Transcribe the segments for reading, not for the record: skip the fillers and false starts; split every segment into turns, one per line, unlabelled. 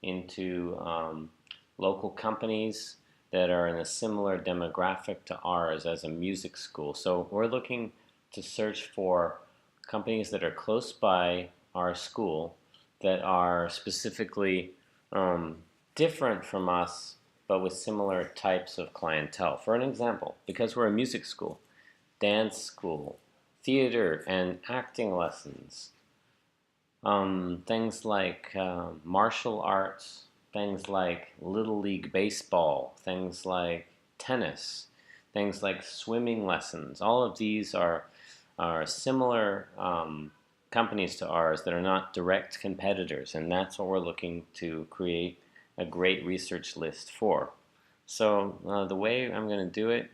into local companies that are in a similar demographic to ours as a music school. So we're looking to search for companies that are close by our school that are specifically um, different from us but with similar types of clientele. For an example, because we're a music school, dance school, theater and acting lessons, things like martial arts, things like Little League Baseball, things like tennis, things like swimming lessons. All of these are similar companies to ours that are not direct competitors, and that's what we're looking to create a great research list for. So the way I'm going to do it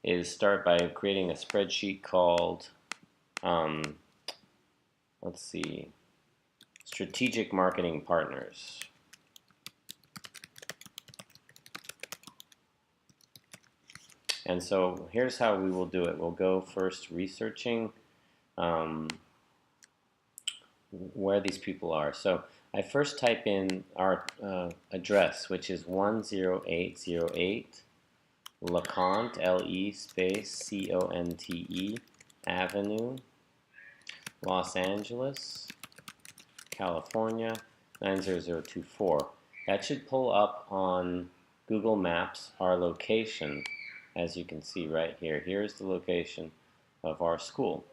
is start by creating a spreadsheet called, um, let's see, Strategic Marketing Partners. And so here's how we will do it. We'll go first researching um, where these people are. So I first type in our address, which is 10808 LeConte, L-E space C-O-N-T-E Avenue, Los Angeles, California, 90024. That should pull up on Google Maps our location, as you can see right here. Here's the location of our school.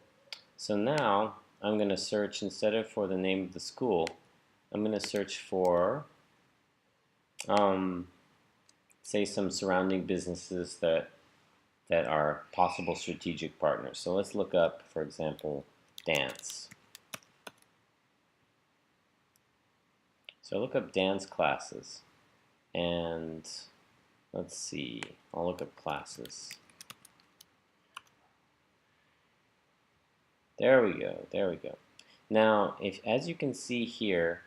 So now I'm going to search, instead of for the name of the school, I'm going to search for, say, some surrounding businesses that are possible strategic partners. So let's look up, for example, dance. So I look up dance classes, and let's see, I'll look up classes. There we go, there we go. Now, as you can see here,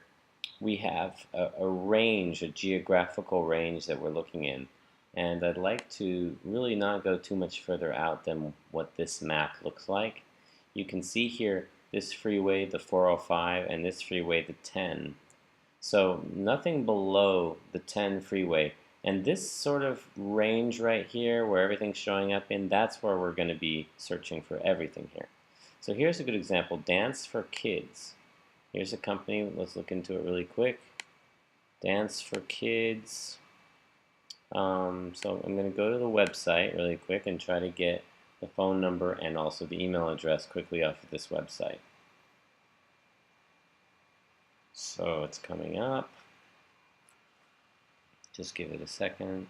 we have a range, a geographical range that we're looking in. And I'd like to really not go too much further out than what this map looks like. You can see here this freeway, the 405, and this freeway, the 10. So nothing below the 10 freeway. And this sort of range right here where everything's showing up in, that's where we're going to be searching for everything here. So here's a good example, Dance for Kids. Here's a company, let's look into it really quick. Dance for Kids. So I'm going to go to the website really quick and try to get the phone number and also the email address quickly off of this website. So it's coming up. Just give it a second.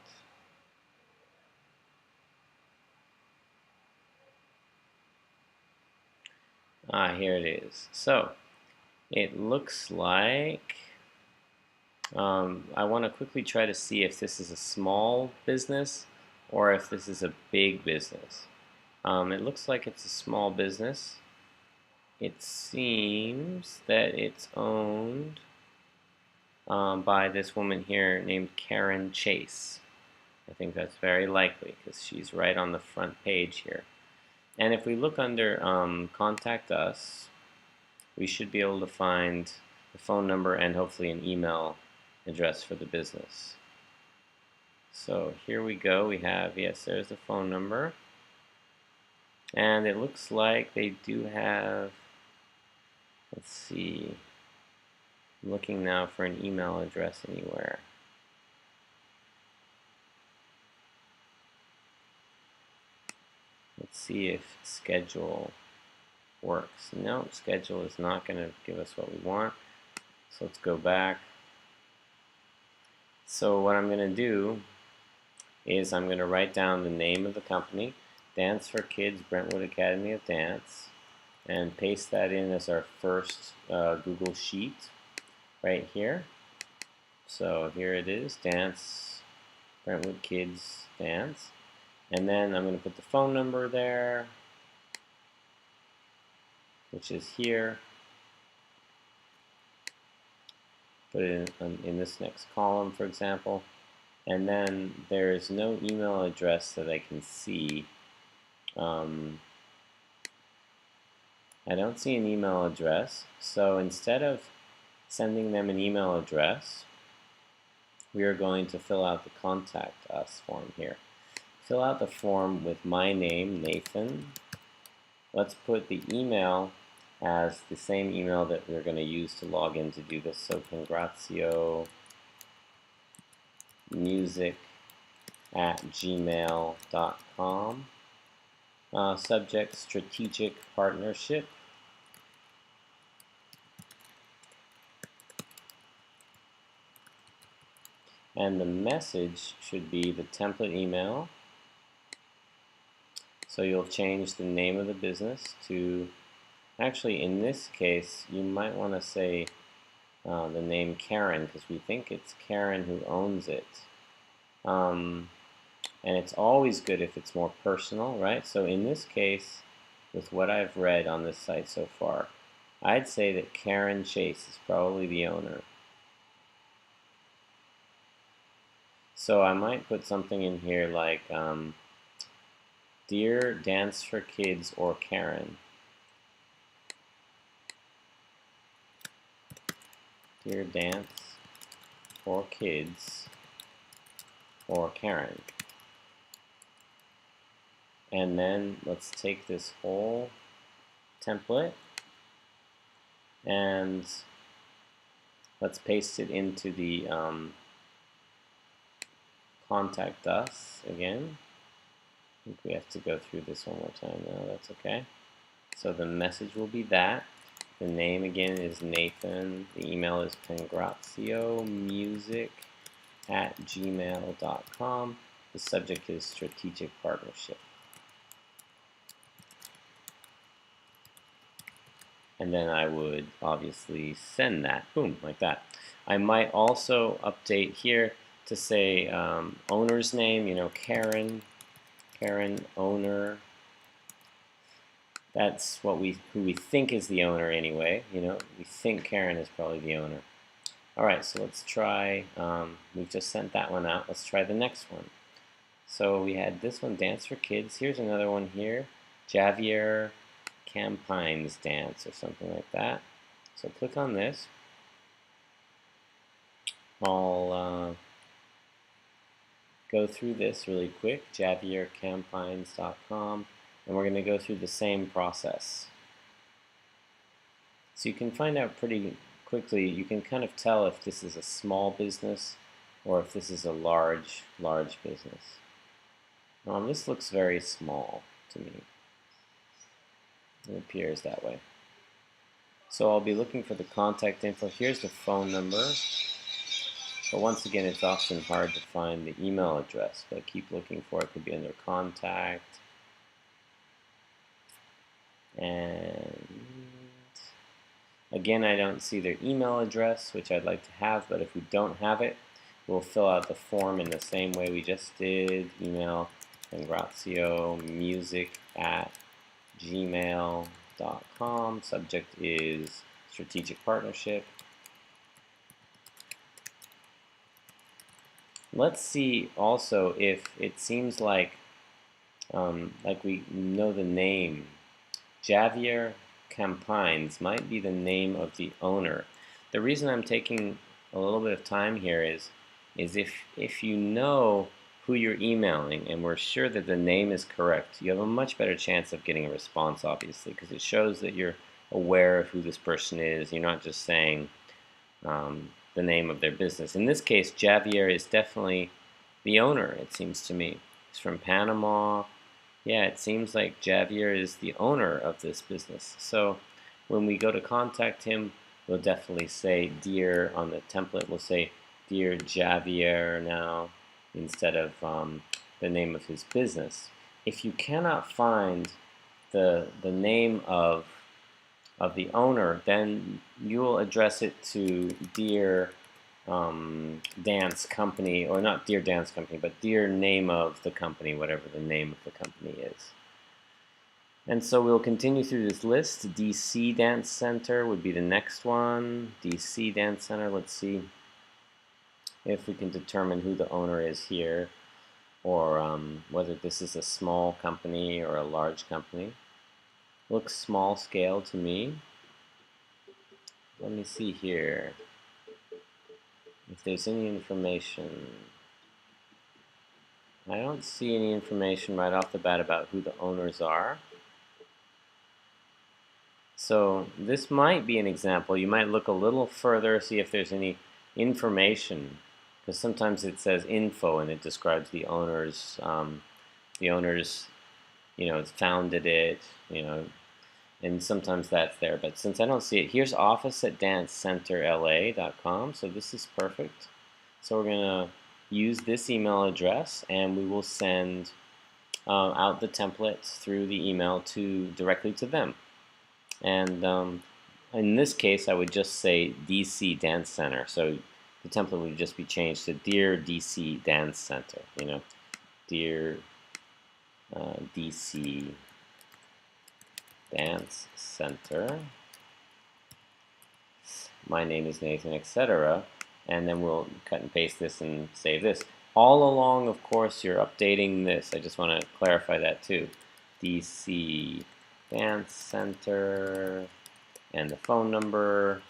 Here it is. So it looks like I want to quickly try to see if this is a small business or if this is a big business. It looks like it's a small business. It seems that it's owned by this woman here named Karen Chase. I think that's very likely because she's right on the front page here. And if we look under Contact Us, we should be able to find the phone number and hopefully an email address for the business. So here we go. We have, yes, there's the phone number. And it looks like they do have, let's see, I'm looking now for an email address anywhere. Let's see if schedule works. No, schedule is not going to give us what we want. So let's go back. So what I'm going to do is I'm going to write down the name of the company, Dance for Kids, Brentwood Academy of Dance, and paste that in as our first Google Sheet right here. So here it is, Dance, Brentwood Kids Dance. And then I'm going to put the phone number there, which is here. Put it in this next column, for example. And then there is no email address that I can see. I don't see an email address. So instead of sending them an email address, we are going to fill out the contact us form here. Fill out the form with my name, Nathan. Let's put the email as the same email that we're going to use to log in to do this. So congratiomusic@gmail.com. Subject, strategic partnership. And the message should be the template email. So you'll change the name of the business to, actually in this case, you might want to say the name Karen, because we think it's Karen who owns it. And it's always good if it's more personal, right? So in this case, with what I've read on this site so far, I'd say that Karen Chase is probably the owner. So I might put something in here like, Dear Dance for Kids or Karen. Dear Dance for Kids or Karen. And then let's take this whole template and let's paste it into the contact us again. I think we have to go through this one more time now, that's okay. So the message will be that. The name again is Nathan. The email is congratiomusic@gmail.com. The subject is strategic partnership. And then I would obviously send that, boom, like that. I might also update here to say owner's name, Karen owner. That's who we think is the owner anyway. We think Karen is probably the owner. All right, so let's try. We've just sent that one out. Let's try the next one. So we had this one, Dance for Kids. Here's another one here, Javier Campines Dance or something like that. So click on this. I'll go through this really quick, javiercampines.com, and we're going to go through the same process. So you can find out pretty quickly, you can kind of tell if this is a small business or if this is a large business. This looks very small to me. It appears that way. So I'll be looking for the contact info. Here's the phone number. But once again, it's often hard to find the email address, but keep looking for it. It could be under contact. And again, I don't see their email address, which I'd like to have, but if we don't have it, we'll fill out the form in the same way we just did. Email congratiomusic@gmail.com. Subject is strategic partnership. Let's see also if it seems like we know the name. Javier Campines might be the name of the owner. The reason I'm taking a little bit of time here is if you know who you're emailing and we're sure that the name is correct, you have a much better chance of getting a response, obviously, because it shows that you're aware of who this person is. You're not just saying the name of their business. In this case, Javier is definitely the owner, it seems to me. He's from Panama. Yeah, it seems like Javier is the owner of this business. So when we go to contact him, we'll definitely say, dear, on the template, we'll say, Dear Javier now, instead of the name of his business. If you cannot find the name of the owner, then you will address it to Dear Dance Company, or not Dear Dance Company, but Dear name of the company, whatever the name of the company is. And so we'll continue through this list. DC Dance Center would be the next one. DC Dance Center, let's see if we can determine who the owner is here, or whether this is a small company or a large company. Looks small scale to me. Let me see here. if there's any information. I don't see any information right off the bat about who the owners are. So this might be an example. You might look a little further, see if there's any information, because sometimes it says info and it describes the owners. The owners, founded it, and sometimes that's there. But since I don't see it, here's office@dancecenterla.com. So this is perfect. So we're gonna use this email address, and we will send out the templates through the email directly to them. And in this case, I would just say DC Dance Center. So the template would just be changed to Dear DC Dance Center. Dear DC Dance Center. My name is Nathan, etc. And then we'll cut and paste this and save this. All along, of course, you're updating this. I just want to clarify that too. DC Dance Center, and the phone number,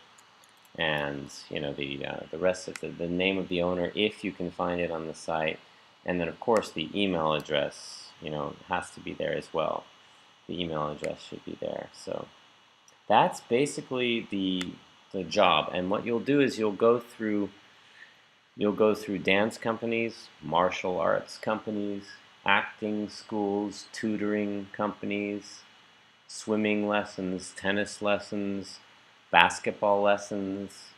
and the rest of the name of the owner if you can find it on the site, and then of course the email address has to be there as well. The email address should be there. So that's basically the job. And what you'll do is you'll go through dance companies, martial arts companies, acting schools, tutoring companies, swimming lessons, tennis lessons, basketball lessons,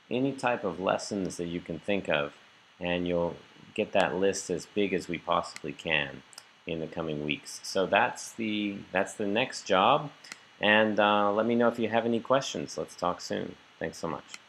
any type of lessons that you can think of, and you'll get that list as big as we possibly can in the coming weeks. So that's the next job, and let me know if you have any questions. Let's talk soon. Thanks so much.